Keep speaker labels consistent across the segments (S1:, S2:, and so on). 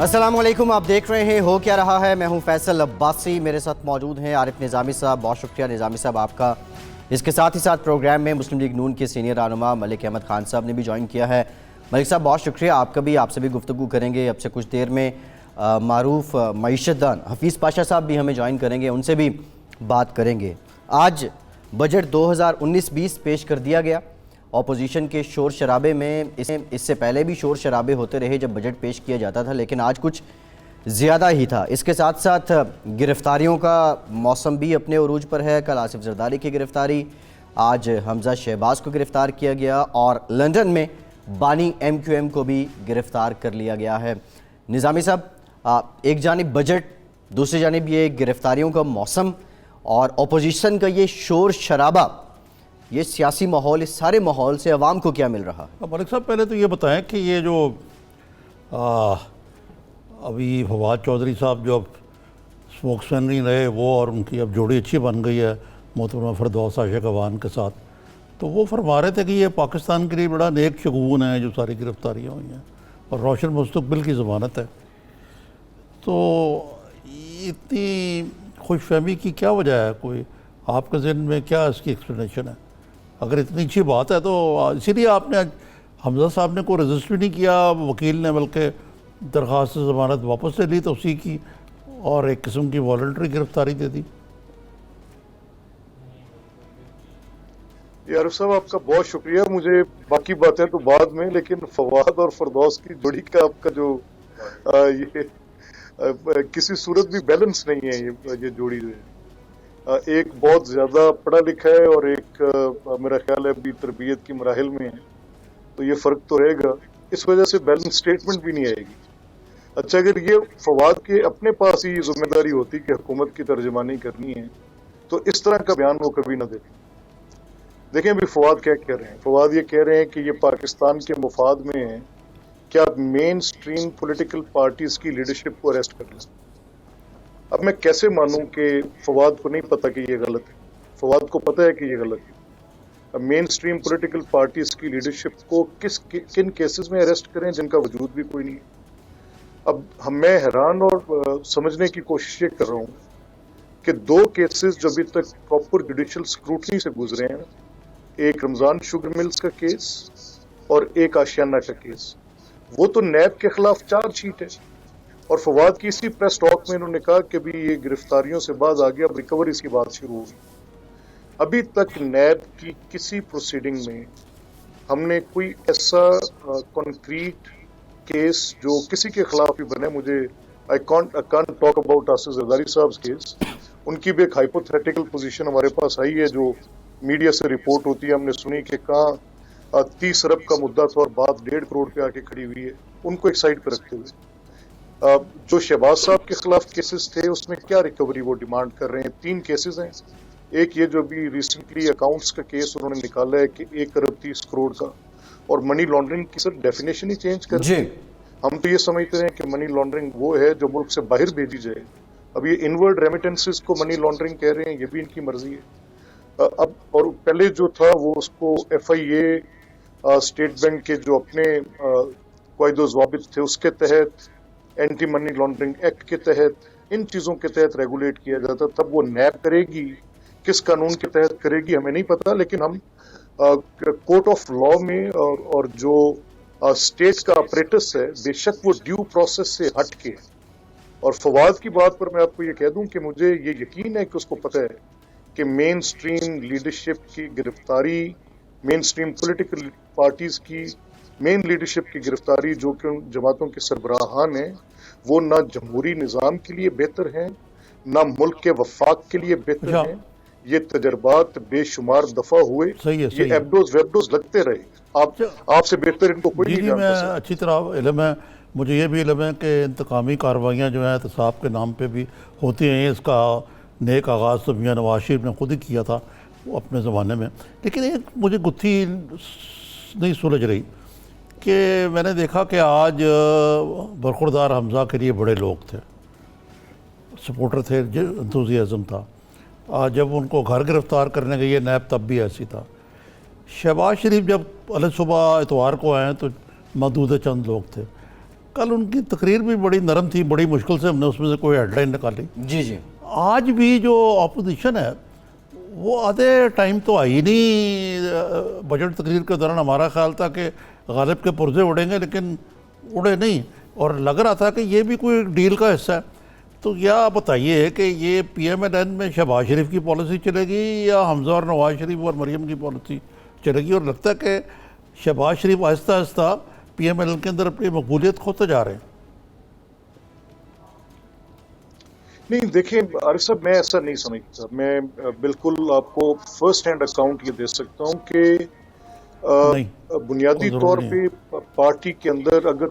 S1: السلام علیکم، آپ دیکھ رہے ہیں ہو کیا رہا ہے۔ میں ہوں فیصل عباسی، میرے ساتھ موجود ہیں عارف نظامی صاحب۔ بہت شکریہ نظامی صاحب آپ کا۔ اس کے ساتھ ہی ساتھ پروگرام میں مسلم لیگ نون کے سینئر رہنما ملک احمد خان صاحب نے بھی جوائن کیا ہے۔ ملک صاحب بہت شکریہ آپ کا بھی، آپ سے بھی گفتگو کریں گے اب سے کچھ دیر میں۔ معروف معیشت دان حفیظ پاشا صاحب بھی ہمیں جوائن کریں گے، ان سے بھی بات کریں گے۔ آج بجٹ 2019-20 پیش کر دیا گیا۔ اپوزیشن کے شور شرابے میں اس سے پہلے بھی شور شرابے ہوتے رہے جب بجٹ پیش کیا جاتا تھا، لیکن آج کچھ زیادہ ہی تھا۔ اس کے ساتھ ساتھ گرفتاریوں کا موسم بھی اپنے عروج پر ہے۔ کل آصف زرداری کی گرفتاری، آج حمزہ شہباز کو گرفتار کیا گیا اور لندن میں بانی MQM کو بھی گرفتار کر لیا گیا ہے۔ نظامی صاحب، ایک جانب بجٹ، دوسری جانب یہ گرفتاریوں کا موسم اور اپوزیشن کا یہ شور شرابہ، یہ سیاسی ماحول، اس سارے ماحول سے عوام کو کیا مل رہا ہے؟
S2: ملک صاحب پہلے تو یہ بتائیں کہ یہ جو ابھی فواد چودھری صاحب جو اب اسپوکس مین نہیں رہے، وہ اور ان کی اب جوڑی اچھی بن گئی ہے محترمہ فردوس عاشق اوان کے ساتھ، تو وہ فرما رہے تھے کہ یہ پاکستان کے لیے بڑا نیک شگون ہے جو ساری گرفتاریاں ہوئی ہیں اور روشن مستقبل کی ضمانت ہے۔ تو اتنی خوش فہمی کی کیا وجہ ہے؟ کوئی آپ کے ذہن میں کیا اس کی ایکسپلینیشن ہے؟ اگر اتنی اچھی بات ہے تو اسی لیے آپ نے حمزہ صاحب نے کوئی رجسٹ بھی نہیں کیا وکیل نے، بلکہ درخواست ضمانت واپس لے لی توسیع کی اور ایک قسم کی والنٹری گرفتاری دے دی۔
S3: عارف صاحب آپ کا بہت شکریہ، مجھے باقی باتیں تو بعد میں، لیکن فواد اور فردوس کی جوڑی کا آپ کا جو یہ کسی صورت بھی بیلنس نہیں ہے، یہ جوڑی جو ہے ایک بہت زیادہ پڑھا لکھا ہے اور ایک میرا خیال ہے ابھی تربیت کی مراحل میں ہے، تو یہ فرق تو رہے گا، اس وجہ سے بیلنس سٹیٹمنٹ بھی نہیں آئے گی۔ اچھا، اگر یہ فواد کے اپنے پاس ہی ذمہ داری ہوتی کہ حکومت کی ترجمانی کرنی ہے تو اس طرح کا بیان وہ کبھی نہ دیتے۔ دیکھیں ابھی فواد کیا کہہ رہے ہیں، فواد یہ کہہ رہے ہیں کہ یہ پاکستان کے مفاد میں ہے کہ آپ مین سٹریم پولیٹیکل پارٹیز کی لیڈرشپ کو اریسٹ کر لیں۔ اب میں کیسے مانوں کہ فواد کو نہیں پتا کہ یہ غلط ہے؟ فواد کو پتا ہے کہ یہ غلط ہے۔ اب مین سٹریم پولیٹیکل پارٹیز کی لیڈرشپ کو کن کیسز میں اریسٹ کریں جن کا وجود بھی کوئی نہیں ہے؟ اب میں حیران اور سمجھنے کی کوشش یہ کر رہا ہوں کہ دو کیسز جو ابھی تک پراپر جوڈیشل سکروٹنی سے گزرے ہیں، ایک رمضان شوگر ملز کا کیس اور ایک آشیانہ کا کیس، وہ تو نیب کے خلاف چارج شیٹ ہے، اور فواد کی اسی پریس ٹاک میں انہوں نے کہا کہ بھی یہ گرفتاریوں سے باز آ گیا، اب ریکوریز کی بات شروع ہوگی۔ ابھی تک نیب کی کسی پروسیڈنگ میں ہم نے کوئی ایسا کنکریٹ کیس جو کسی کے خلاف ہی بنے، مجھے I can't talk about Asif Zardari صاحب کیس، ان کی بھی ایک ہائپوتھیٹیکل پوزیشن ہمارے پاس آئی ہے جو میڈیا سے رپورٹ ہوتی ہے، ہم نے سنی کہ کہاں 30 ارب کا مدعا تھا اور بات 1.5 کروڑ پہ آ کے کھڑی ہوئی ہے، ان کو ایک سائڈ پہ رکھتے ہوئے جو شہباز صاحب کے خلاف کیسز تھے اس میں کیا ریکوری وہ ڈیمانڈ کر رہے ہیں؟ 3 کیسز ہیں، ایک یہ جو ابھی ریسنٹلی اکاؤنٹس کا کیس انہوں نے نکالا ہے کہ 1 ارب 30 کروڑ کا، اور منی لانڈرنگ کی سر ڈیفینیشن ہی چینج کر
S1: جی،
S3: ہم تو یہ سمجھتے ہیں کہ منی لانڈرنگ وہ ہے جو ملک سے باہر بھیجی جائے، اب یہ انورڈ ریمیٹنسز کو منی لانڈرنگ کہہ رہے ہیں، یہ بھی ان کی مرضی ہے۔ اب اور پہلے جو تھا وہ اس کو FIA اسٹیٹ بینک کے جو اپنے قواعد و ضوابط تھے اس کے تحت، اینٹی منی لانڈرنگ ایکٹ کے تحت، ان چیزوں کے تحت ریگولیٹ کیا جاتا، تب وہ نیب کرے گی، کس قانون کے تحت کرے گی ہمیں نہیں پتا، لیکن ہم کورٹ آف لا میں اور جو اسٹیٹ کا اپریٹس ہے بے شک وہ ڈیو پروسیس سے ہٹ کے، اور فواد کی بات پر میں آپ کو یہ کہہ دوں کہ مجھے یہ یقین ہے کہ اس کو پتہ ہے کہ مین سٹریم لیڈرشپ کی گرفتاری، مین سٹریم پولیٹیکل پارٹیز کی مین لیڈرشپ کی گرفتاری جو کہ جماعتوں کے سربراہان ہیں، وہ نہ جمہوری نظام کے لیے بہتر ہیں نہ ملک کے وفاق کے لیے بہتر ہیں۔ یہ تجربات بے شمار دفعہ ہوئے، یہ ایبڈوز ویبڈوز لگتے رہے، آپ سے بہتر ان کو کوئی نہیں جانتا۔
S2: میں اچھی طرح علم ہے، مجھے یہ بھی علم ہے کہ انتقامی کارروائیاں جو ہیں احتساب کے نام پہ بھی ہوتی ہیں، اس کا نیک آغاز تو میاں نواز شریف نے خود ہی کیا تھا اپنے زمانے میں، لیکن ایک مجھے گتھی نہیں سلجھ رہی کہ میں نے دیکھا کہ آج برخوردار حمزہ کے لیے بڑے لوگ تھے، سپورٹر تھے، انتھوزیازم تھا، آج جب ان کو گھر گرفتار کرنے گئی ہے نیب تب بھی ایسی تھا۔ شہباز شریف جب علیہ صبح اتوار کو آئے تو محدود چند لوگ تھے، کل ان کی تقریر بھی بڑی نرم تھی, بڑی مشکل سے ہم نے اس میں سے کوئی ہیڈ لائن نکالی.
S1: جی جی.
S2: آج بھی جو اپوزیشن ہے وہ آدھے ٹائم تو آئی نہیں. بجٹ تقریر کے دوران ہمارا خیال تھا کہ غالب کے پرزے اڑیں گے, لیکن اڑے نہیں, اور لگ رہا تھا کہ یہ بھی کوئی ڈیل کا حصہ ہے. تو کیا بتائیے کہ یہ پی ایم ایل این میں شہباز شریف کی پالیسی چلے گی یا حمزہ اور نواز شریف اور مریم کی پالیسی چلے گی؟ اور لگتا ہے کہ شہباز شریف آہستہ آہستہ پی ایم ایل این کے اندر اپنی مقبولیت کھوتے جا رہے ہیں.
S3: نہیں دیکھیں عارف صاحب, میں ایسا نہیں سمجھتا. میں بالکل آپ کو فرسٹ ہینڈ اکاؤنٹ یہ دے سکتا ہوں کہ بنیادی طور پہ پارٹی کے اندر اگر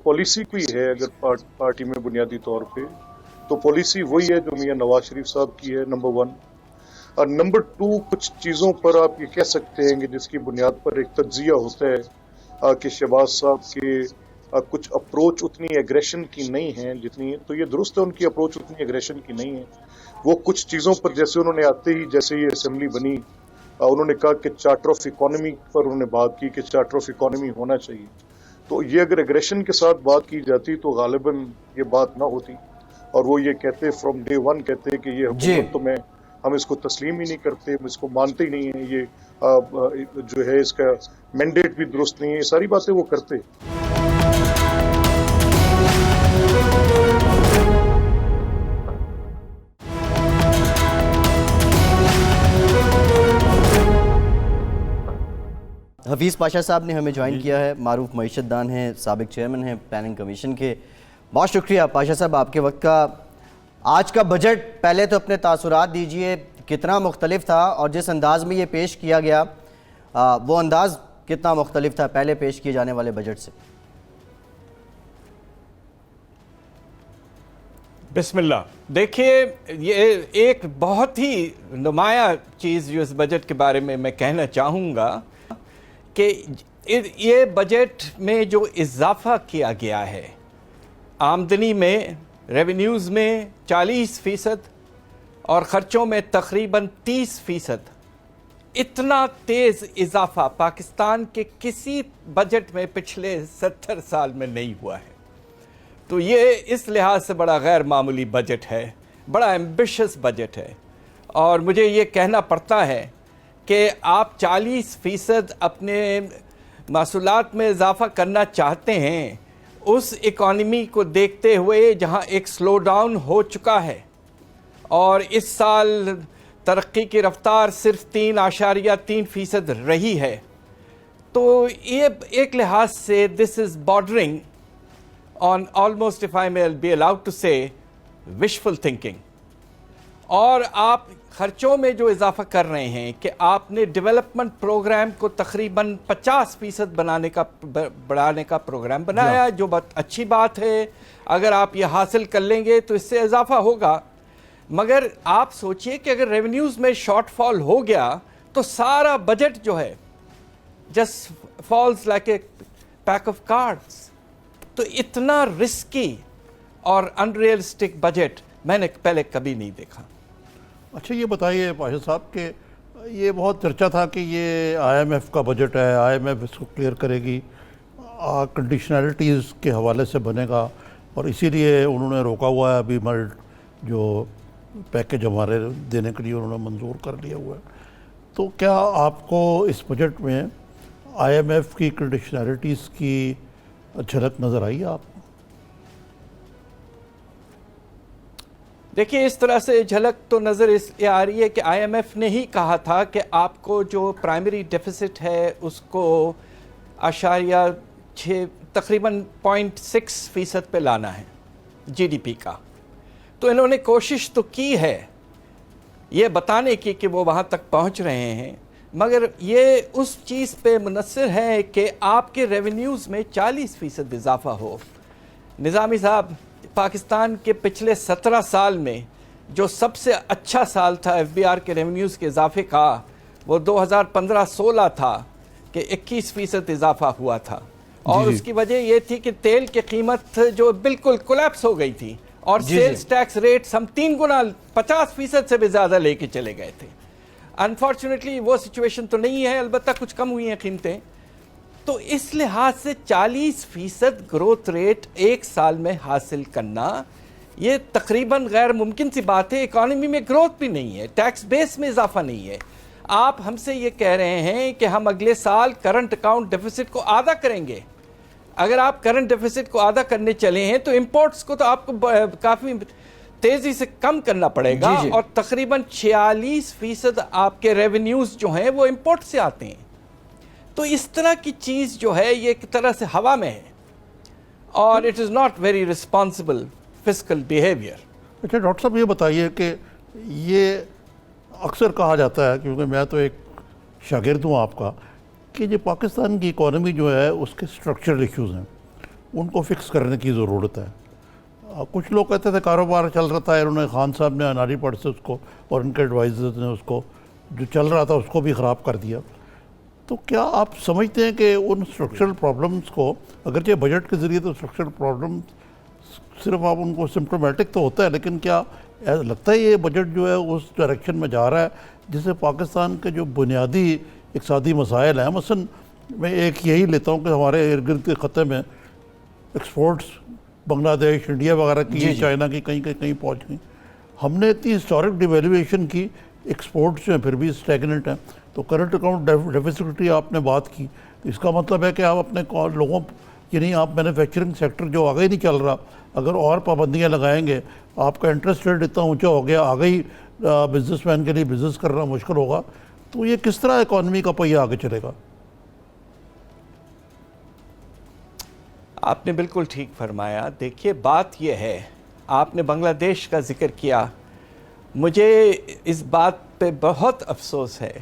S3: پالیسی کوئی ہے, اگر پارٹی میں بنیادی طور پہ, تو پالیسی وہی ہے جو میاں نواز شریف صاحب کی ہے, نمبر 1. اور نمبر 2, کچھ چیزوں پر آپ یہ کہہ سکتے ہیں کہ جس کی بنیاد پر ایک تجزیہ ہوتا ہے کہ شہباز صاحب کے کچھ اپروچ اتنی ایگریشن کی نہیں ہیں جتنی, تو یہ درست ہے ان کی اپروچ اتنی ایگریشن کی نہیں ہے. وہ کچھ چیزوں پر جیسے انہوں نے آتے ہی جیسے یہ اسمبلی بنی انہوں نے کہا کہ چارٹر آف اکانومی پر انہوں نے بات کی کہ چارٹر آف اکانومی ہونا چاہیے. تو یہ اگر ایگریشن کے ساتھ بات کی جاتی تو غالباً یہ بات نہ ہوتی, اور وہ یہ کہتے فرام ڈے 1 کہتے کہ یہ حکومت تو ہم اس کو تسلیم ہی نہیں کرتے, ہم اس کو مانتے ہی نہیں ہیں, یہ جو ہے اس کا مینڈیٹ بھی درست نہیں ہے, یہ ساری باتیں وہ کرتے.
S1: حفیظ پاشا صاحب نے ہمیں جوائن کیا ہے, معروف معیشت دان ہیں, سابق چیئرمین ہیں پلاننگ کمیشن کے. بہت شکریہ پاشا صاحب آپ کے وقت کا. آج کا بجٹ پہلے تو اپنے تاثرات دیجئے, کتنا مختلف تھا, اور جس انداز میں یہ پیش کیا گیا وہ انداز کتنا مختلف تھا پہلے پیش کیے جانے والے بجٹ سے؟
S4: بسم اللہ. دیکھیے یہ ایک بہت ہی نمایاں چیز جو اس بجٹ کے بارے میں کہنا چاہوں گا کہ یہ بجٹ میں جو اضافہ کیا گیا ہے آمدنی میں, ریونیوز میں 40% اور خرچوں میں تقریباً 30%, اتنا تیز اضافہ پاکستان کے کسی بجٹ میں پچھلے 70 سال میں نہیں ہوا ہے. تو یہ اس لحاظ سے بڑا غیر معمولی بجٹ ہے, بڑا ایمبیشس بجٹ ہے. اور مجھے یہ کہنا پڑتا ہے کہ آپ 40% اپنے محصولات میں اضافہ کرنا چاہتے ہیں اس اکانومی کو دیکھتے ہوئے جہاں ایک سلو ڈاؤن ہو چکا ہے, اور اس سال ترقی کی رفتار صرف 3.3% رہی ہے. تو یہ ایک لحاظ سے this is bordering on almost, if I may be allowed to say, wishful thinking. اور آپ خرچوں میں جو اضافہ کر رہے ہیں کہ آپ نے ڈیولپمنٹ پروگرام کو تقریباً 50% بڑھانے کا پروگرام بنایا, جو بہت اچھی بات ہے. اگر آپ یہ حاصل کر لیں گے تو اس سے اضافہ ہوگا. مگر آپ سوچئے کہ اگر ریونیوز میں شارٹ فال ہو گیا تو سارا بجٹ جو ہے just falls like a pack of cards. تو اتنا رسکی اور انریلسٹک بجٹ میں نے پہلے کبھی نہیں دیکھا.
S2: اچھا یہ بتائیے پاشا صاحب کہ یہ بہت چرچا تھا کہ یہ آئی ایم ایف کا بجٹ ہے, آئی ایم ایف اس کو کلیئر کرے گی, کنڈیشنلٹیز کے حوالے سے بنے گا, اور اسی لیے انہوں نے روکا ہوا ہے. ابھی جو پیکج ہمارے دینے کے لیے انہوں نے منظور کر لیا ہوا ہے. تو کیا آپ کو اس بجٹ میں آئی ایم ایف کی کنڈیشنلٹیز کی جھلک نظر آئی ہے آپ کو؟
S4: دیکھیے اس طرح سے جھلک تو نظر اس لیے آ رہی ہے کہ آئی ایم ایف نے ہی کہا تھا کہ آپ کو جو پرائمری ڈیفیسٹ ہے اس کو تقریباً 0.6% پہ لانا ہے جی ڈی پی کا. تو انہوں نے کوشش تو کی ہے یہ بتانے کی کہ وہ وہاں تک پہنچ رہے ہیں, مگر یہ اس چیز پہ منحصر ہے کہ آپ کے ریونیوز میں 40% اضافہ ہو. نظامی صاحب, پاکستان کے پچھلے 17 سال میں جو سب سے اچھا سال تھا ایف بی آر کے ریونیوز کے اضافے کا وہ 2015-16 تھا کہ 21% اضافہ ہوا تھا, اور اس کی وجہ یہ تھی کہ تیل کی قیمت جو بالکل کولیپس ہو گئی تھی, اور سیلز ٹیکس ریٹس ہم 3 گنا 50% سے بھی زیادہ لے کے چلے گئے تھے. انفارچونیٹلی وہ سچویشن تو نہیں ہے, البتہ کچھ کم ہوئی ہیں قیمتیں. تو اس لحاظ سے 40% گروتھ ریٹ ایک سال میں حاصل کرنا یہ تقریباً غیر ممکن سی بات ہے. اکانومی میں گروتھ بھی نہیں ہے, ٹیکس بیس میں اضافہ نہیں ہے. آپ ہم سے یہ کہہ رہے ہیں کہ ہم اگلے سال کرنٹ اکاؤنٹ ڈیفیسٹ کو آدھا کریں گے. اگر آپ کرنٹ ڈیفیسٹ کو آدھا کرنے چلے ہیں تو امپورٹس کو تو آپ کو کافی تیزی سے کم کرنا پڑے گا. اور تقریباً 46% آپ کے ریونیوز جو ہیں وہ امپورٹ سے آتے ہیں. تو اس طرح کی چیز جو ہے یہ ایک طرح سے ہوا میں ہے, اور it is not very responsible fiscal behaviour.
S2: اچھا ڈاکٹر صاحب یہ بتائیے کہ یہ اکثر کہا جاتا ہے, کیونکہ میں تو ایک شاگرد ہوں آپ کا, کہ جو پاکستان کی اکانومی جو ہے اس کے اسٹرکچرل ایشوز ہیں, ان کو فکس کرنے کی ضرورت ہے. کچھ لوگ کہتے تھے کاروبار چل رہا تھا, انہوں نے خان صاحب نے اناری پڑھ سے اس کو اور ان کے ایڈوائزرز نے اس کو جو چل رہا تھا اس کو بھی خراب کر دیا. تو کیا آپ سمجھتے ہیں کہ ان اسٹرکچرل پرابلمس کو, اگرچہ بجٹ کے ذریعے تو اسٹرکچرل پرابلم صرف آپ ان کو سمپٹومیٹک تو ہوتا ہے, لیکن کیا لگتا ہے یہ بجٹ جو ہے اس ڈائریکشن میں جا رہا ہے جس سے پاکستان کے جو بنیادی اقتصادی مسائل ہیں, مثلا میں ایک یہی لیتا ہوں کہ ہمارے ارد گرد کے خطے میں ایکسپورٹس بنگلہ دیش, انڈیا وغیرہ کی, چائنا کی کہیں پہنچ گئی. ہم نے اتنی ہسٹورک ڈیویلیویشن کی, ایکسپورٹس جو ہیں پھر بھی اسٹیگننٹ ہیں. تو کرنٹ اکاؤنٹ ڈیفیسٹ کی آپ نے بات کی, اس کا مطلب ہے کہ آپ اپنے لوگوں, یعنی آپ مینوفیکچرنگ سیکٹر جو آگے نہیں چل رہا, اگر اور پابندیاں لگائیں گے, آپ کا انٹرسٹ ریٹ اتنا اونچا ہو گیا, آگے ہی بزنس مین کے لیے بزنس کرنا مشکل ہوگا, تو یہ کس طرح اکانومی کا پہیہ آگے چلے گا؟
S4: آپ نے بالکل ٹھیک فرمایا. دیکھیے بات یہ ہے, آپ نے بنگلہ دیش کا ذکر کیا. مجھے اس بات پہ بہت افسوس ہے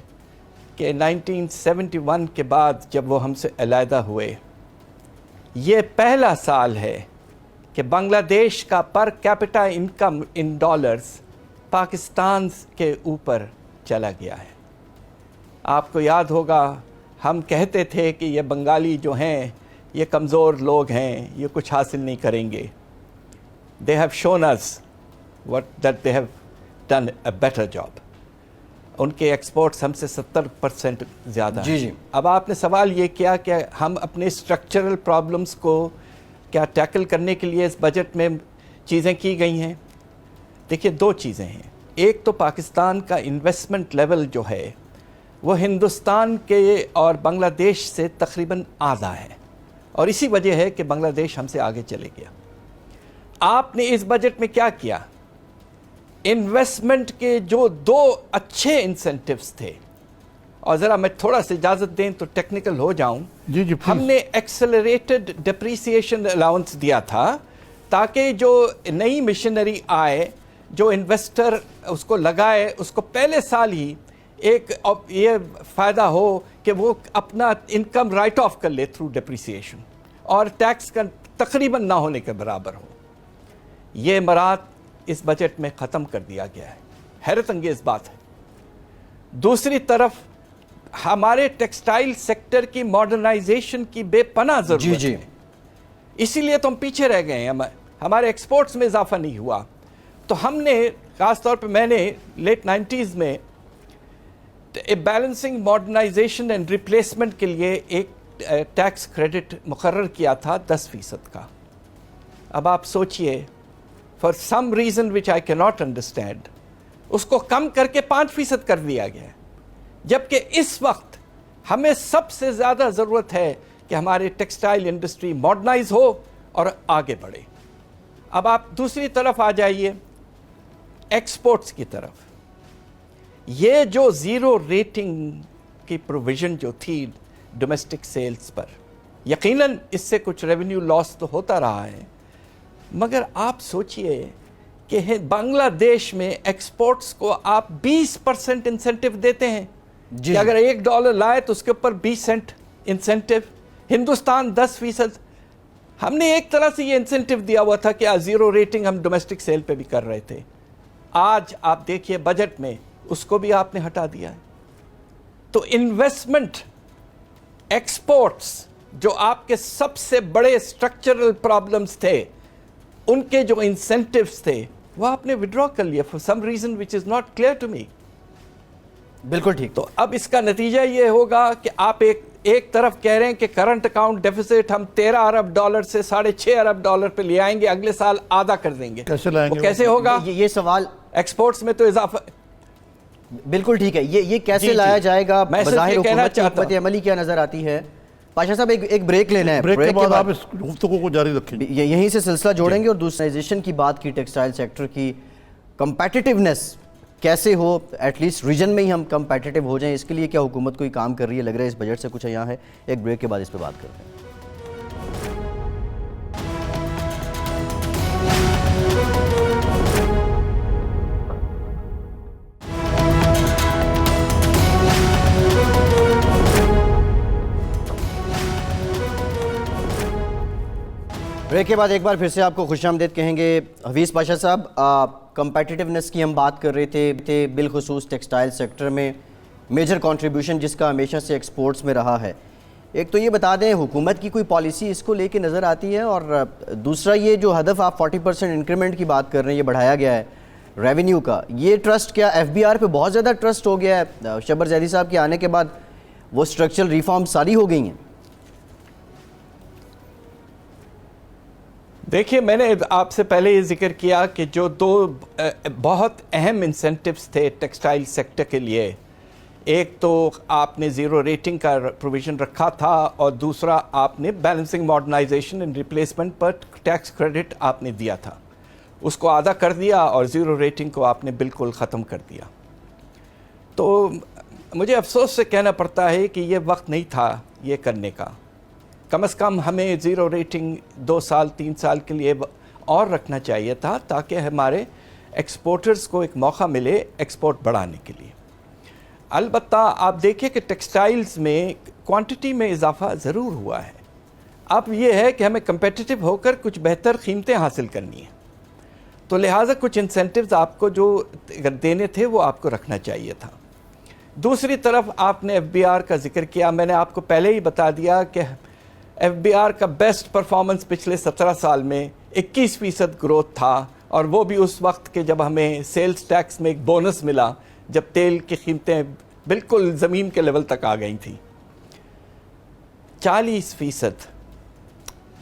S4: کہ 1971 کے بعد جب وہ ہم سے علیحدہ ہوئے, یہ پہلا سال ہے کہ بنگلہ دیش کا per capita income in dollars Pakistan کے اوپر چلا گیا ہے. آپ کو یاد ہوگا ہم کہتے تھے کہ یہ بنگالی جو ہیں یہ کمزور لوگ ہیں, یہ کچھ حاصل نہیں کریں گے. They have shown us that they have done a better job. ان کے ایکسپورٹس ہم سے 70% زیادہ ہیں. اب آپ نے سوال یہ کیا کہ ہم اپنے اسٹرکچرل پرابلمس کو کیا ٹیکل کرنے کے لیے اس بجٹ میں چیزیں کی گئی ہیں. دیکھیے دو چیزیں ہیں. ایک تو پاکستان کا انویسٹمنٹ لیول جو ہے وہ ہندوستان کے اور بنگلہ دیش سے تقریباً آدھا ہے, اور اسی وجہ ہے کہ بنگلہ دیش ہم سے آگے چلے گیا. آپ نے اس بجٹ میں کیا کیا؟ انویسٹمنٹ کے جو دو اچھے انسینٹیوز تھے, اور ذرا میں تھوڑا سا اجازت دیں تو ٹیکنیکل ہو جاؤں. ہم نے ایکسلریٹڈ ڈپریسیشن الاؤنس دیا تھا تاکہ جو نئی مشینری آئے, جو انویسٹر اس کو لگائے, اس کو پہلے سال ہی ایک یہ فائدہ ہو کہ وہ اپنا انکم رائٹ آف کر لے تھرو ڈپریسیشن, اور ٹیکس کا تقریباً نہ ہونے کے برابر ہو. یہ امارات اس بجٹ میں ختم کر دیا گیا ہے. حیرت انگیز بات ہے. دوسری طرف ہمارے ٹیکسٹائل سیکٹر کی ماڈرنائزیشن کی بے پناہ ضرورت ہے. اسی لیے تو ہم پیچھے رہ گئے ہیں, ہمارے ایکسپورٹس میں اضافہ نہیں ہوا. تو ہم نے خاص طور پہ میں نے لیٹ 90s میں بیلنسنگ ماڈرنائزیشن اینڈ ریپلیسمنٹ کے لیے ایک ٹیکس کریڈٹ مقرر کیا تھا 10% کا. اب آپ سوچئے, فار سم ریزن وچ آئی کی ناٹ انڈرسٹینڈ, اس کو کم کر کے 5% کر دیا گیا, جبکہ اس وقت ہمیں سب سے زیادہ ضرورت ہے کہ ہمارے ٹیکسٹائل انڈسٹری ماڈرنائز ہو اور آگے بڑھے. اب آپ دوسری طرف آ جائیے, ایکسپورٹس کی طرف. یہ جو زیرو ریٹنگ کی پروویژن جو تھی ڈومیسٹک سیلز پر, یقیناً اس سے کچھ ریونیو لاس تو ہوتا رہا ہے, مگر آپ سوچئے کہ بنگلہ دیش میں ایکسپورٹس کو آپ 20% انسینٹیو دیتے ہیں کہ اگر $1 لائے تو اس کے اوپر 20 سینٹ انسینٹیو. ہندوستان 10%. ہم نے ایک طرح سے یہ انسینٹیو دیا ہوا تھا کہ زیرو ریٹنگ ہم ڈومیسٹک سیل پہ بھی کر رہے تھے. آج آپ دیکھیے بجٹ میں اس کو بھی آپ نے ہٹا دیا ہے. تو انویسٹمنٹ, ایکسپورٹس جو آپ کے سب سے بڑے اسٹرکچرل پرابلمس تھے, ان کے جو انسینٹیوز تھے وہ آپ نے وڈرا کر لیا for some reason which is not clear to me.
S1: بالکل ٹھیک.
S4: تو اب اس کا نتیجہ یہ ہوگا کہ آپ ایک طرف کہہ رہے ہیں کہ کرنٹ اکاؤنٹ ڈیفیسٹ ہم 13 ارب ڈالر سے $6.5 ارب پہ لے آئیں گے, اگلے سال آدھا کر دیں گے.
S2: کیسے لائیں گے؟
S4: وہ کیسے ہوگا؟
S1: یہ سوال
S4: ایکسپورٹس میں تو اضافہ.
S1: بالکل ٹھیک ہے, یہ کیسے لایا جائے گا؟
S4: میں صرف
S1: بظاہر
S4: یہ کہنا
S1: حکومت کی
S4: چاہتا
S1: حکمت عملی کیا نظر آتی ہے؟ پاشا صاحب ایک بریک لینا ہے,
S2: بریک کے بعد آپ اس گفتگو کو جاری رکھیں.
S1: یہیں سے سلسلہ جوڑیں گے اور دوسرائزیشن کی بات کی, ٹیکسٹائل سیکٹر کی کمپیٹیٹیونیس کیسے ہو, ایٹ لیسٹ ریجن میں ہی ہم کمپیٹیٹیو ہو جائیں, اس کے لیے کیا حکومت کوئی کام کر رہی ہے؟ لگ رہا ہے اس بجٹ سے کچھ یہاں ہے. ایک بریک کے بعد اس پہ بات کرتے ہیں. بریک کے بعد ایک بار پھر سے آپ کو خوش آمدید کہیں گے. حفیظ پاشا صاحب, کمپیٹیٹیونیس کی ہم بات کر رہے تھے, بالخصوص ٹیکسٹائل سیکٹر میں میجر کنٹریبیوشن جس کا ہمیشہ سے ایکسپورٹس میں رہا ہے. ایک تو یہ بتا دیں حکومت کی کوئی پالیسی اس کو لے کے نظر آتی ہے, اور دوسرا یہ جو ہدف آپ 40% انکریمنٹ کی بات کر رہے ہیں, یہ بڑھایا گیا ہے ریونیو کا, یہ ٹرسٹ کیا ایف بی آر پہ بہت زیادہ ٹرسٹ ہو گیا ہے؟ شبر زیدی صاحب کے آنے کے بعد وہ اسٹرکچرل ریفارم ساری ہو گئی ہیں.
S4: دیکھیے, میں نے آپ سے پہلے یہ ذکر کیا کہ جو دو بہت اہم انسینٹیوز تھے ٹیکسٹائل سیکٹر کے لیے, ایک تو آپ نے زیرو ریٹنگ کا پروویژن رکھا تھا, اور دوسرا آپ نے بیلنسنگ ماڈرنائزیشن اینڈ ریپلیسمنٹ پر ٹیکس کریڈٹ آپ نے دیا تھا. اس کو آدھا کر دیا اور زیرو ریٹنگ کو آپ نے بالکل ختم کر دیا. تو مجھے افسوس سے کہنا پڑتا ہے کہ یہ وقت نہیں تھا یہ کرنے کا. کم از کم ہمیں زیرو ریٹنگ 2 سال 3 سال کے لیے اور رکھنا چاہیے تھا, تاکہ ہمارے ایکسپورٹرز کو ایک موقع ملے ایکسپورٹ بڑھانے کے لیے. البتہ آپ دیکھیں کہ ٹیکسٹائلز میں کوانٹٹی میں اضافہ ضرور ہوا ہے. اب یہ ہے کہ ہمیں کمپیٹیٹیو ہو کر کچھ بہتر قیمتیں حاصل کرنی ہیں, تو لہٰذا کچھ انسینٹیوز آپ کو جو دینے تھے وہ آپ کو رکھنا چاہیے تھا. دوسری طرف آپ نے ایف بی آر کا ذکر کیا. میں نے آپ کو پہلے ہی بتا دیا کہ ایف بی آر کا بیسٹ پرفارمنس پچھلے 17 سال میں 21% گروتھ تھا, اور وہ بھی اس وقت کہ جب ہمیں سیلز ٹیکس میں ایک بونس ملا, جب تیل کی قیمتیں بالکل زمین کے لیول تک آ گئی تھیں. 40%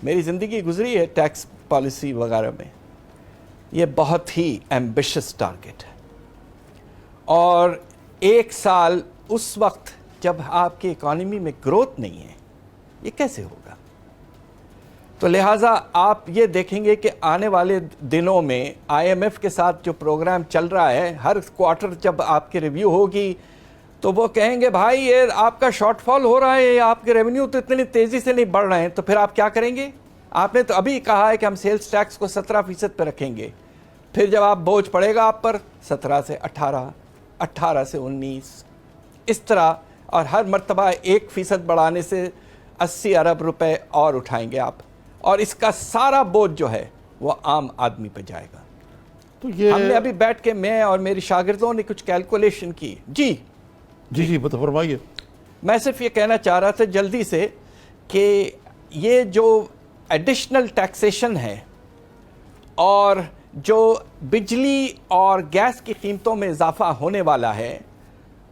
S4: میری زندگی گزری ہے ٹیکس پالیسی وغیرہ میں. یہ بہت ہی ایمبیشس ٹارگٹ ہے, اور ایک سال اس وقت جب آپ کی اکانومی میں گروتھ نہیں ہے, یہ کیسے ہوگا؟ تو لہٰذا آپ یہ دیکھیں گے کہ آنے والے دنوں میں آئی ایم ایف کے ساتھ جو پروگرام چل رہا ہے, ہر کوارٹر جب آپ کی ریویو ہوگی تو وہ کہیں گے بھائی یہ آپ کا شارٹ فال ہو رہا ہے, آپ کے ریونیو تو اتنی تیزی سے نہیں بڑھ رہے ہیں, تو پھر آپ کیا کریں گے؟ آپ نے تو ابھی کہا ہے کہ ہم سیلز ٹیکس کو 17% پہ رکھیں گے, پھر جب آپ بوجھ پڑے گا آپ پر 17 سے 18, 18 سے 19 اس طرح, اور ہر مرتبہ 1% بڑھانے سے 80 ارب روپے اور اٹھائیں گے آپ, اور اس کا سارا بوجھ جو ہے وہ عام آدمی پہ جائے گا.
S2: تو یہ
S4: ہم نے ابھی بیٹھ کے, میں اور میری شاگردوں نے کچھ کیلکولیشن کی. جی
S2: بتا فرمائیے.
S4: میں صرف یہ کہنا چاہ رہا تھا جلدی سے کہ یہ جو ایڈیشنل ٹیکسیشن ہے, اور جو بجلی اور گیس کی قیمتوں میں اضافہ ہونے والا ہے,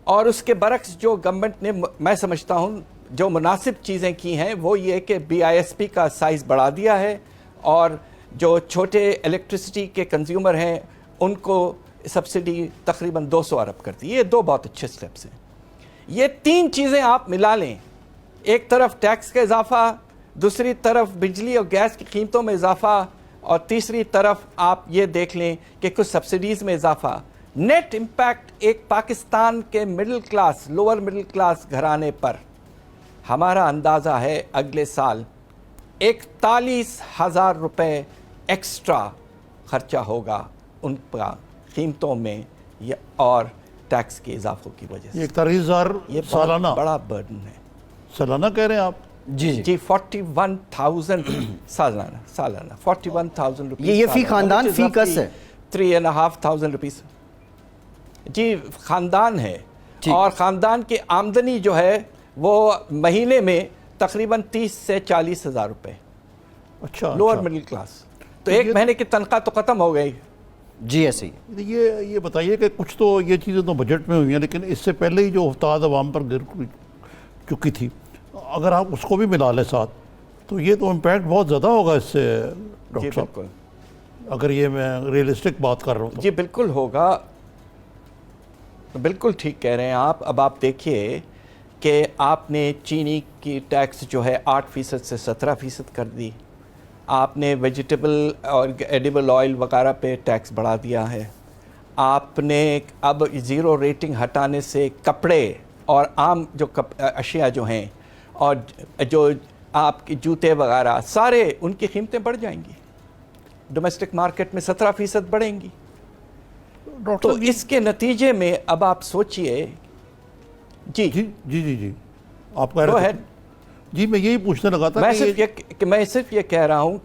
S4: اور اس کے برعکس جو گورنمنٹ نے میں سمجھتا ہوں جو مناسب چیزیں کی ہیں, وہ یہ کہ بی آئی ایس پی کا سائز بڑھا دیا ہے, اور جو چھوٹے الیکٹرسٹی کے کنزیومر ہیں ان کو سبسڈی تقریباً 200 ارب کر دی. یہ 2 بہت اچھے سٹیپس ہیں. یہ 3 چیزیں آپ ملا لیں, ایک طرف ٹیکس کا اضافہ, دوسری طرف بجلی اور گیس کی قیمتوں میں اضافہ, اور تیسری طرف آپ یہ دیکھ لیں کہ کچھ سبسڈیز میں اضافہ, نیٹ امپیکٹ ایک پاکستان کے middle class, lower middle class گھرانے پر ہمارا اندازہ ہے اگلے سال 41,000 روپے ایکسٹرا خرچہ ہوگا ان کا قیمتوں میں, اور ٹیکس کے اضافوں کی وجہ سے.
S2: 41,000
S4: یہ
S2: سالانہ
S4: بڑا برڈن ہے.
S2: سالانہ کہہ رہے ہیں آپ؟
S1: جی
S4: 41,000 سالانہ 41,000 روپیز.
S1: یہ فی خاندان فی کس ہے
S4: 3,500 روپیز. جی خاندان ہے, اور خاندان کی آمدنی جو ہے وہ مہینے میں تقریباً 30 سے 40 ہزار روپے.
S2: اچھا,
S4: لوور مڈل کلاس, تو ایک مہینے کی تنخواہ تو ختم ہو گئی.
S1: جی ایسے ہی.
S2: یہ بتائیے کہ کچھ تو یہ چیزیں تو بجٹ میں ہوئی ہیں, لیکن اس سے پہلے ہی جو افتاد عوام پر گر چکی تھی, اگر آپ اس کو بھی ملا لیں ساتھ تو یہ تو امپیکٹ بہت زیادہ ہوگا اس سے
S4: جی
S2: ڈاکٹر صاحب،
S4: بالکل،
S2: اگر یہ میں ریئلسٹک بات کر رہا ہوں تو۔
S4: جی بالکل ہوگا، بالکل ٹھیک کہہ رہے ہیں آپ۔ اب آپ دیکھیے کہ آپ نے چینی کی ٹیکس جو ہے 8% سے 17% کر دی، آپ نے ویجیٹیبل اور ایڈیبل آئل وغیرہ پہ ٹیکس بڑھا دیا ہے، آپ نے اب زیرو ریٹنگ ہٹانے سے کپڑے اور عام جو اشیاء جو ہیں اور جو آپ کے جوتے وغیرہ سارے ان کی قیمتیں بڑھ جائیں گی، ڈومیسٹک مارکیٹ میں 17% بڑھیں گی۔
S2: ڈاکٹر
S4: تو
S2: صاحب
S4: اس کے نتیجے میں اب آپ سوچئے، جی
S2: جی جی جی جی آپ کہہ
S4: Go
S2: رہے
S4: ahead.
S2: تھے، جی میں یہی پوچھنے لگا تھا
S4: میں صرف یہ کہہ رہا ہوں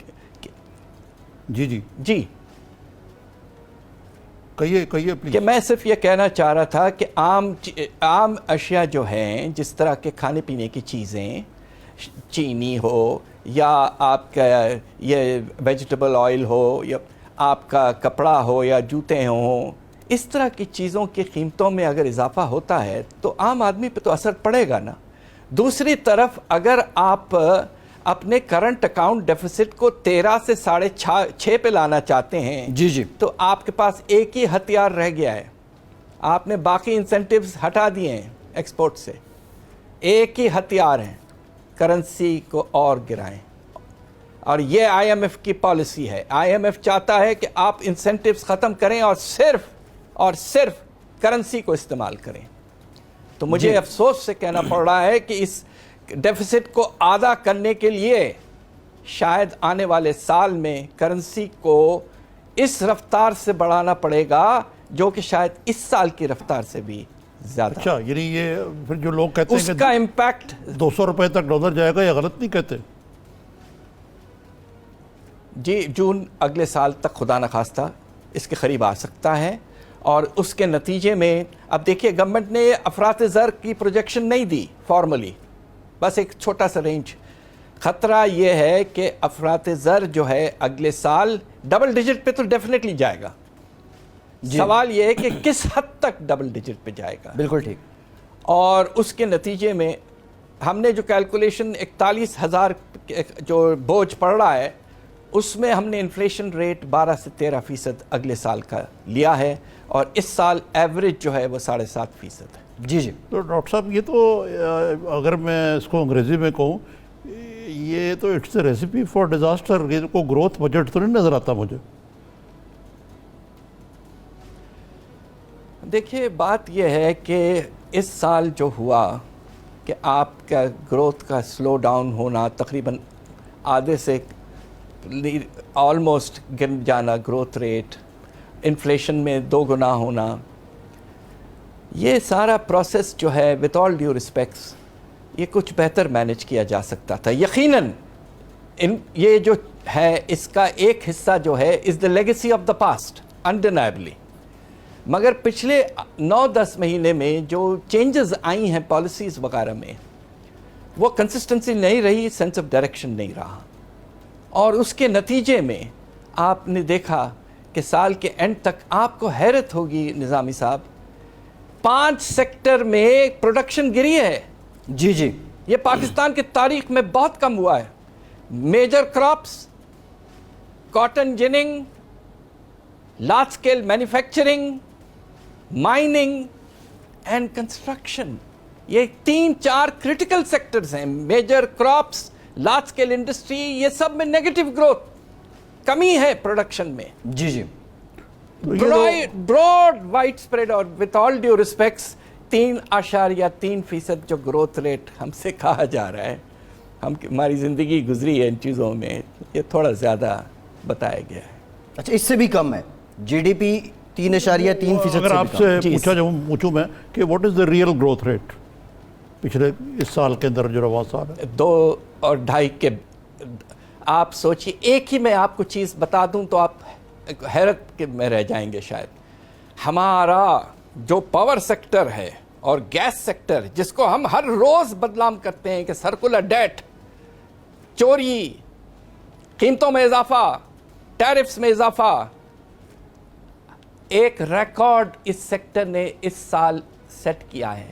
S2: جی جی
S4: جی
S2: کہیے
S4: کہ
S2: پلیز۔
S4: میں صرف یہ کہنا چاہ رہا تھا کہ عام اشیاء جو ہیں، جس طرح کے کھانے پینے کی چیزیں، چینی ہو یا آپ کا یہ ویجیٹیبل آئل ہو یا آپ کا کپڑا ہو یا جوتے ہوں، اس طرح کی چیزوں کی قیمتوں میں اگر اضافہ ہوتا ہے تو عام آدمی پہ تو اثر پڑے گا نا۔ دوسری طرف اگر آپ اپنے کرنٹ اکاؤنٹ ڈیفیسٹ کو 13 سے 6.5 پہ لانا چاہتے ہیں،
S1: جی جی
S4: تو آپ کے پاس ایک ہی ہتھیار رہ گیا ہے، آپ نے باقی انسینٹیوز ہٹا دیے ہیں ایکسپورٹ سے، ایک ہی ہتھیار ہے، کرنسی کو اور گرائیں۔ اور یہ آئی ایم ایف کی پالیسی ہے، آئی ایم ایف چاہتا ہے کہ آپ انسینٹیوز ختم کریں اور صرف کرنسی کو استعمال کریں۔ تو مجھے افسوس سے کہنا پڑ رہا ہے کہ اس ڈیفیسٹ کو آدھا کرنے کے لیے شاید آنے والے سال میں کرنسی کو اس رفتار سے بڑھانا پڑے گا جو کہ شاید اس سال کی رفتار سے بھی زیادہ۔
S2: اچھا، یعنی یہ پھر جو لوگ کہتے
S4: اس
S2: ہیں کہ
S4: کا امپیکٹ
S2: 200 روپے تک ڈالر جائے گا، یہ غلط نہیں کہتے؟
S4: جی جون اگلے سال تک خدا نخواستہ اس کے قریب آ سکتا ہے، اور اس کے نتیجے میں اب دیکھیے گورنمنٹ نے افراط زر کی پروجیکشن نہیں دی فارملی، بس ایک چھوٹا سا رینج۔ خطرہ یہ ہے کہ افراط زر جو ہے اگلے سال ڈبل ڈیجٹ پہ تو ڈیفینیٹلی جائے گا، سوال یہ ہے کہ کس حد تک ڈبل ڈیجٹ پہ جائے گا۔
S1: بالکل ٹھیک۔
S4: اور اس کے نتیجے میں ہم نے جو کیلکولیشن 41,000 جو بوجھ پڑ رہا ہے، اس میں ہم نے انفلیشن ریٹ 12 سے 13% اگلے سال کا لیا ہے، اور اس سال ایوریج جو ہے وہ 7.5% ہے۔
S1: جی جی
S2: تو ڈاکٹر صاحب یہ تو اگر میں اس کو انگریزی میں کہوں، یہ تو it's a recipe for disaster, یہ کو گروتھ بجٹ تو نہیں نظر آتا مجھے۔
S4: دیکھیے بات یہ ہے کہ اس سال جو ہوا کہ آپ کا گروتھ کا سلو ڈاؤن ہونا، تقریباً آدھے سے آلموسٹ گر جانا گروتھ ریٹ، انفلیشن میں 2 گنا ہونا، یہ سارا پروسیس جو ہے وتھ آل ڈیو ریسپیکٹس یہ کچھ بہتر مینیج کیا جا سکتا تھا۔ یقیناً یہ جو ہے اس کا ایک حصہ جو ہے از دا لیگیسی آف دا پاسٹ انڈینائبلی، مگر پچھلے 9-10 مہینے میں جو چینجز آئی ہیں پالیسیز وغیرہ میں، وہ کنسسٹنسی نہیں رہی، سینس آف ڈائریکشن نہیں رہا، اور اس کے نتیجے میں آپ نے دیکھا کہ سال کے اینڈ تک آپ کو حیرت ہوگی نظامی صاحب، 5 سیکٹر میں پروڈکشن گری ہے۔
S1: جی جی
S4: یہ پاکستان کی تاریخ میں بہت کم ہوا ہے۔ Major crops, cotton ginning, large scale manufacturing, mining and construction, یہ 3-4 کرٹیکل سیکٹرز ہیں۔ Major crops, large scale industry, یہ سب میں نیگیٹو گروتھ، کمی ہے پروڈکشن میں۔
S1: جی جی
S4: براڈ وائڈ اسپریڈ، اور وتھ آل ڈیو ریسپیکٹس 3.3% جو گروتھ ریٹ ہم سے کہا جا رہا ہے، ہماری زندگی گزری ہے ان چیزوں میں، یہ تھوڑا زیادہ بتایا گیا ہے۔
S1: اچھا، اس سے بھی کم ہے جی ڈی پی 3.3%
S2: اگر آپ سے پوچھوں میں کہ what is the real growth rate پچھلے اس سال کے اندر جو رواں سال ہے؟
S4: 2 اور 2.5 کے آپ سوچیے، ایک ہی میں آپ کو چیز بتا دوں تو آپ حیرت میں رہ جائیں گے شاید۔ ہمارا جو پاور سیکٹر ہے اور گیس سیکٹر، جس کو ہم ہر روز بدنام کرتے ہیں کہ سرکولر ڈیٹ، چوری، قیمتوں میں اضافہ، ٹیرفز میں اضافہ، ایک ریکارڈ اس سیکٹر نے اس سال سیٹ کیا ہے۔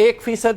S4: 1%,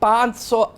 S4: 500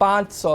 S4: 500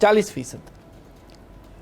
S4: 40%,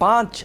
S4: $5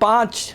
S4: 5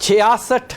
S4: 66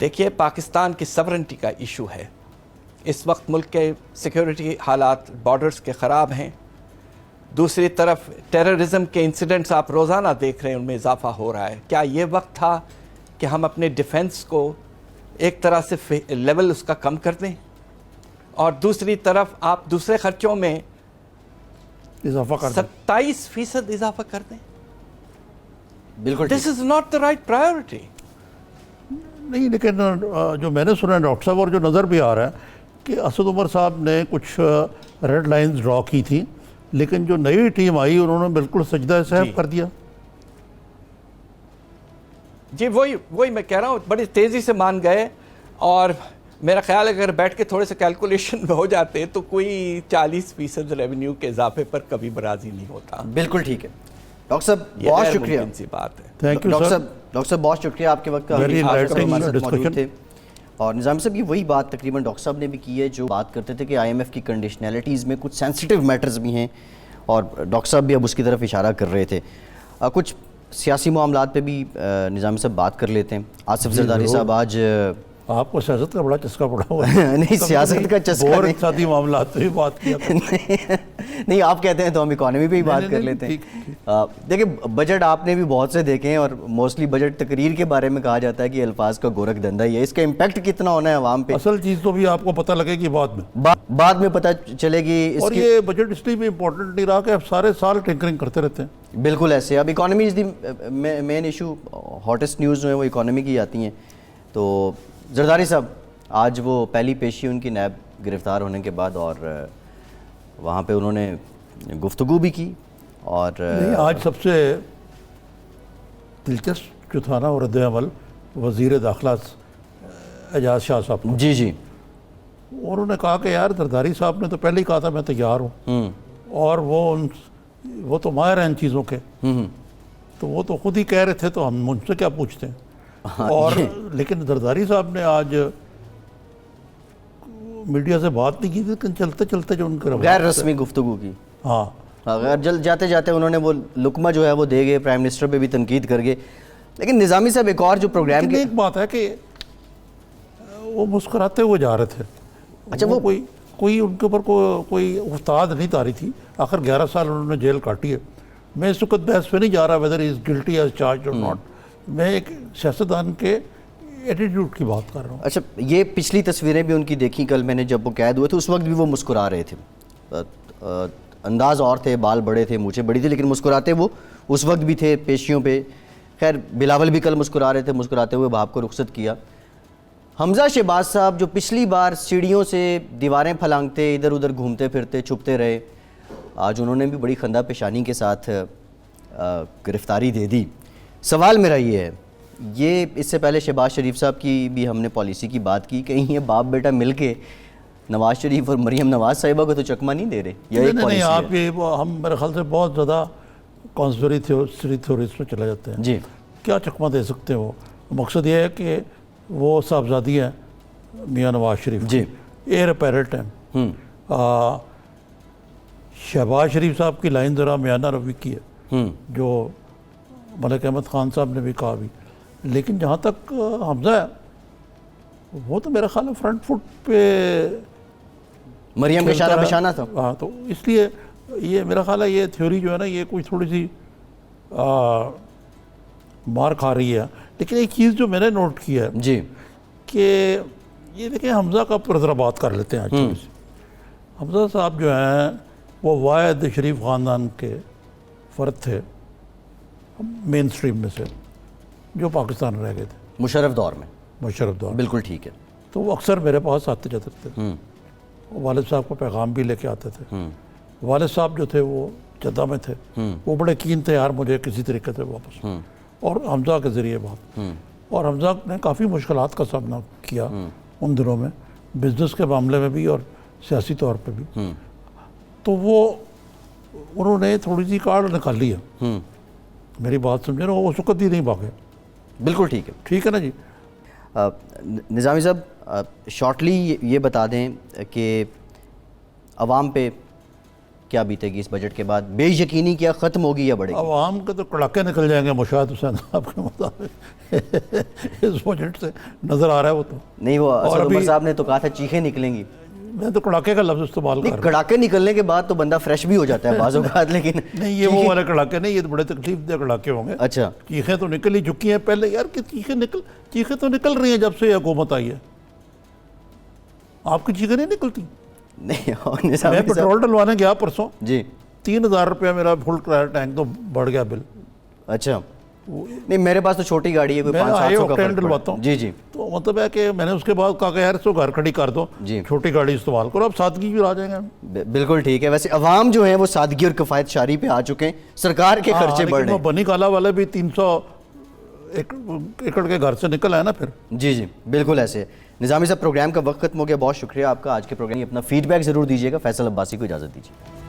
S4: دیکھیے پاکستان کی سورنٹی کا ایشو ہے. اس وقت ملک کے سیکیورٹی حالات بارڈرز کے خراب ہیں. دوسری طرف ٹیررزم کے انسیڈنٹس آپ روزانہ دیکھ رہے ہیں، ان میں اضافہ ہو رہا ہے. کیا یہ وقت تھا کہ ہم اپنے ڈیفنس کو ایک طرح سے لیول اس کا کم کر دیں، اور دوسری طرف آپ دوسرے خرچوں میں
S2: اضافہ کر
S4: 27% اضافہ کر دیں؟
S1: بالکل
S4: this is not the right priority.
S2: نہیں، لیکن جو میں نے سنا ہے ڈاکٹر صاحب، اور جو نظر بھی آ رہا ہے کہ اسد عمر صاحب نے کچھ ریڈ لائنز ڈرا کی تھی، لیکن جو نئی ٹیم آئی انہوں نے بالکل سجدہ صحب کر دیا.
S4: جی وہی میں کہہ رہا ہوں، بڑی تیزی سے مان گئے، اور میرا خیال ہے اگر بیٹھ کے تھوڑے سے کیلکولیشن میں ہو جاتے تو کوئی 40% ریونیو کے اضافے پر کبھی راضی نہیں ہوتا.
S1: بالکل ٹھیک ہے ڈاکٹر صاحب، بہت شکریہ.
S4: سی بات ہے.
S2: تھینک یو
S1: ڈاکٹر صاحب بہت شکریہ آپ کے وقت کا. موجود تھے. اور نظامی صاحب یہ وہی بات تقریباً ڈاکٹر صاحب نے بھی کی ہے جو بات کرتے تھے کہ آئی ایم ایف کی کنڈیشنلٹیز میں کچھ سینسٹیو میٹرز بھی ہیں، اور ڈاکٹر صاحب بھی اب اس کی طرف اشارہ کر رہے تھے. کچھ سیاسی معاملات پہ بھی نظامی صاحب بات کر لیتے ہیں. آصف زرداری صاحب، آج
S2: آپ کو سیاست کا بڑا چسکا پڑا ہوا ہے.
S1: نہیں، سیاست کا چسکا نہیں،
S2: اقتصادی معاملات پہ بھی بات کیا.
S1: نہیں، آپ کہتے ہیں تو ہم اکانومی پہ ہی بات کر لیتے ہیں. دیکھیں بجٹ آپ نے بھی بہت سے دیکھے ہیں، اور موسٹلی بجٹ تقریر کے بارے میں کہا جاتا ہے کہ الفاظ کا گورکھ دھندا ہی ہے. اس کا امپیکٹ کتنا ہونا ہے عوام پہ،
S2: اصل چیز تو بھی آپ کو پتہ لگے گی
S1: بعد میں پتہ چلے گی.
S2: اور یہ بجٹ اس لیے بھی امپورٹنٹ نہیں رہا کہ اب سارے سال ٹنکرنگ کرتے رہتے ہیں.
S1: بالکل ایسے. اب economy is the main issue, hottest news جو ہیں وہ اکانومی کی آتی ہیں. تو زرداری صاحب، آج وہ پہلی پیشی ان کی نیب گرفتار ہونے کے بعد، اور وہاں پہ انہوں نے گفتگو بھی کی. اور
S2: آج سب سے دلچسپ جو تھا نا وہ رد عمل وزیر داخلہ اعجاز شاہ صاحب.
S1: جی
S2: اور انہوں نے کہا کہ یار زرداری صاحب نے تو پہلے ہی کہا تھا میں تیار ہوں، اور وہ تو ماہر ہیں ان چیزوں کے، تو وہ تو خود ہی کہہ رہے تھے، تو ہم ان سے کیا پوچھتے ہیں. اور لیکن زرداری صاحب نے آج میڈیا سے بات نہیں کی، لیکن چلتے چلتے جو ان کے
S1: غیر رسمی گفتگو کی.
S2: ہاں،
S1: جلد جاتے جاتے انہوں نے وہ لقمہ جو ہے وہ دے گئے، پرائم منسٹر پہ بھی تنقید کر گئے. لیکن نظامی صاحب ایک اور جو پروگرام کی
S2: ایک بات ہے کہ وہ مسکراتے ہوئے جا رہے تھے.
S1: اچھا، وہ
S2: کوئی ان کے اوپر کوئی افتاد نہیں تاری تھی. آخر 11 سال انہوں نے جیل کاٹی ہے. میں اس وقت بحث پہ نہیں جا رہا ویدر از گلٹی ایز چارج اور ناٹ. میں ایک سیاستدان کے ایٹیٹیوڈ کی بات کر رہا ہوں.
S1: اچھا، یہ پچھلی تصویریں بھی ان کی دیکھی کل میں نے، جب وہ قید ہوئے تھے اس وقت بھی وہ مسکرا رہے تھے. انداز اور تھے، بال بڑے تھے، مونچھیں بڑی تھی، لیکن مسکراتے وہ اس وقت بھی تھے پیشیوں پہ. خیر بلاول بھی کل مسکرا رہے تھے، مسکراتے ہوئے باپ کو رخصت کیا. حمزہ شہباز صاحب جو پچھلی بار سیڑھیوں سے دیواریں پھلانگتے، ادھر ادھر گھومتے پھرتے چھپتے رہے، آج انہوں نے بھی بڑی خندہ پیشانی کے ساتھ گرفتاری دے دی. سوال میرا یہ ہے، یہ اس سے پہلے شہباز شریف صاحب کی بھی ہم نے پالیسی کی بات کی، کہیں یہ باپ بیٹا مل کے نواز شریف اور مریم نواز صاحبہ کو تو چکمہ نہیں دے رہے؟
S2: نہیں، آپ یہ ہم میرے خیال سے بہت زیادہ کانسپریسی تھیوریز پہ چلے جاتے ہیں.
S1: جی،
S2: کیا چکمہ دے سکتے ہیں؟ وہ مقصد یہ ہے کہ وہ صاحبزادی ہیں میاں نواز شریف،
S1: جی،
S2: ایئر اپیرنٹ ہیں. شہباز شریف صاحب کی لائن ذرا میانہ روی کی ہے، جو ملک احمد خان صاحب نے بھی کہا بھی. لیکن جہاں تک حمزہ ہے، وہ تو میرا خیال ہے فرنٹ فٹ پہ
S1: مریم کا شانہ بشانہ تھا.
S2: ہاں، تو اس لیے یہ میرا خیال ہے یہ تھیوری جو ہے نا یہ کوئی تھوڑی سی مار کھا رہی ہے. لیکن ایک چیز جو میں نے نوٹ کی ہے
S1: جی،
S2: کہ یہ دیکھیں حمزہ کا پر ذرا بات کر لیتے ہیں. آج حمزہ صاحب جو ہیں وہ واحد شریف خاندان کے فرد تھے مین سٹریم میں سے، جو پاکستان رہ گئے تھے
S1: مشرف دور میں.
S2: مشرف دور.
S1: بالکل ٹھیک ہے.
S2: تو وہ اکثر میرے پاس آتے جاتے تھے، والد صاحب کو پیغام بھی لے کے آتے تھے. والد صاحب جو تھے وہ جدہ میں تھے، وہ بڑے کین تھے یار مجھے کسی طریقے سے واپس، اور حمزہ کے ذریعے بات. اور حمزہ نے کافی مشکلات کا سامنا کیا ان دنوں میں، بزنس کے معاملے میں بھی اور سیاسی طور پہ بھی. تو وہ انہوں نے تھوڑی سی کارڈ نکالی ہے. میری بات سمجھے نا، وہ اس وقت ہی نہیں بھاگے.
S1: بالکل ٹھیک ہے.
S2: ٹھیک ہے نا جی.
S1: نظامی صاحب شارٹلی یہ بتا دیں کہ عوام پہ کیا بیتے گی اس بجٹ کے بعد؟ بے یقینی کیا ختم ہوگی یا بڑھے گی؟
S2: عوام کے تو کڑاکے نکل جائیں گے مشاہد حسین صاحب کے مطابق اس بجٹ سے نظر آ رہا ہے وہ تو.
S1: نہیں، وہ اسد عمر صاحب نے تو کہا تھا چیخیں نکلیں گی.
S2: میں تو کڑاکے کا لفظ استعمال کر رہا ہوں.
S1: کڑاکے نکلنے کے بعد تو بندہ فریش بھی ہو جاتا ہے بعض اوقات، لیکن
S2: نہیں یہ وہ والے کڑاکے نہیں، یہ تو بڑے تکلیف دہ کڑاکے ہوں گے.
S1: اچھا،
S2: چیخیں تو نکل ہی چکی ہیں پہلے یار، کہ چیخیں تو نکل رہی ہیں جب سے یہ حکومت آئی ہے. آپ کی چیخیں نہیں نکلتی؟
S1: نہیں.
S2: میں پیٹرول ڈلوانے گیا پرسوں،
S1: جی
S2: 3000 روپیہ میرا فل ٹینک تو بڑھ گیا بل.
S1: اچھا. نہیں میرے پاس تو چھوٹی گاڑی ہے، کوئی
S2: میں
S1: 500-700 کا
S2: آکٹین
S1: فرق
S2: ڈلواتا
S1: پڑتا
S2: ہوں.
S1: جی جی.
S2: تو مطلب ہے کہ میں نے اس کے بعد کہا کہ یار اس کو گھر کھڑی کر دو،
S1: جی.
S2: چھوٹی گاڑی استعمال کرو، اب سادگی بھی آ جائیں گے.
S1: بالکل ٹھیک ہے. ویسے عوام جو ہیں وہ سادگی اور کفایت شاری پہ آ چکے ہیں، سرکار کے خرچے بڑھ رہے ہیں.
S2: بنی کالا والے بھی 300 ایکڑ کے گھر سے نکل آئے نا پھر.
S1: جی جی بالکل ایسے ہے. نظامی صاحب پروگرام کا وقت ختم ہو گیا، بہت شکریہ آپ کا. آج کے پروگرام میں اپنا فیڈ بیک ضرور دیجیے گا. فیصل عباسی کو اجازت دیجیے.